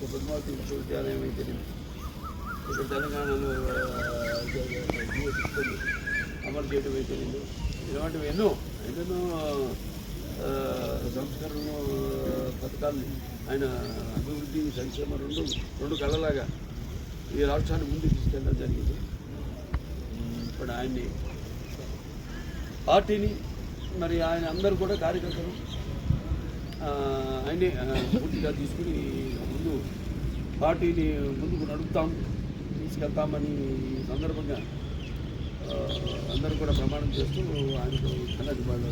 ఒక పద్మావతి విశ్వవిద్యాలయం అయితే ఇక్కడ తెలంగాణలో సిస్టమ్ అమలు చేయడం అయితే ఇలాంటివి ఎన్నో సంస్కరణలు పథకాలు ఆయన అభివృద్ధి సంక్షేమ రెండు కళలాగా ఈ రాష్ట్రాన్ని ముందుకు తీసుకెళ్ళడం జరిగింది. ఇప్పుడు ఆయన్ని పార్టీని మరి ఆయన అందరూ కూడా కార్యకర్తలు ఆయనే పూర్తిగా తీసుకుని ముందు పార్టీని ముందుకు తీసుకెళ్తామని ఈ సందర్భంగా అందరూ కూడా ప్రమాణం చేస్తూ ఆయనకు కన్నది వాళ్ళు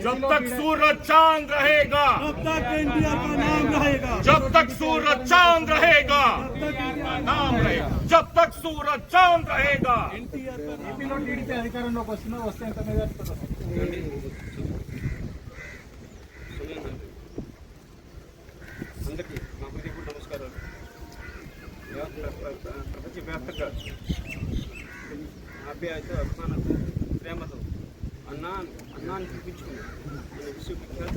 जब तक सूरज चांद रहेगा, तब तक एनटीआर का नाम रहेगा। जब तक सूरज चांद रहेगा, नाम रहेगा। जब तक सूरज चांद रहेगा। ఏపీలో టీడీపీ అధికారంలోకి వస్తే ఎంత మీద అందరికీ మా హృదయపూర్వక నమస్కారాలు. ప్రపంచవ్యాప్తంగా ఆప్యాయత అభిమానంతో ప్రేమతో అన్నాన్ని చూపించుకుని మన విశ్వవిఖ్యాత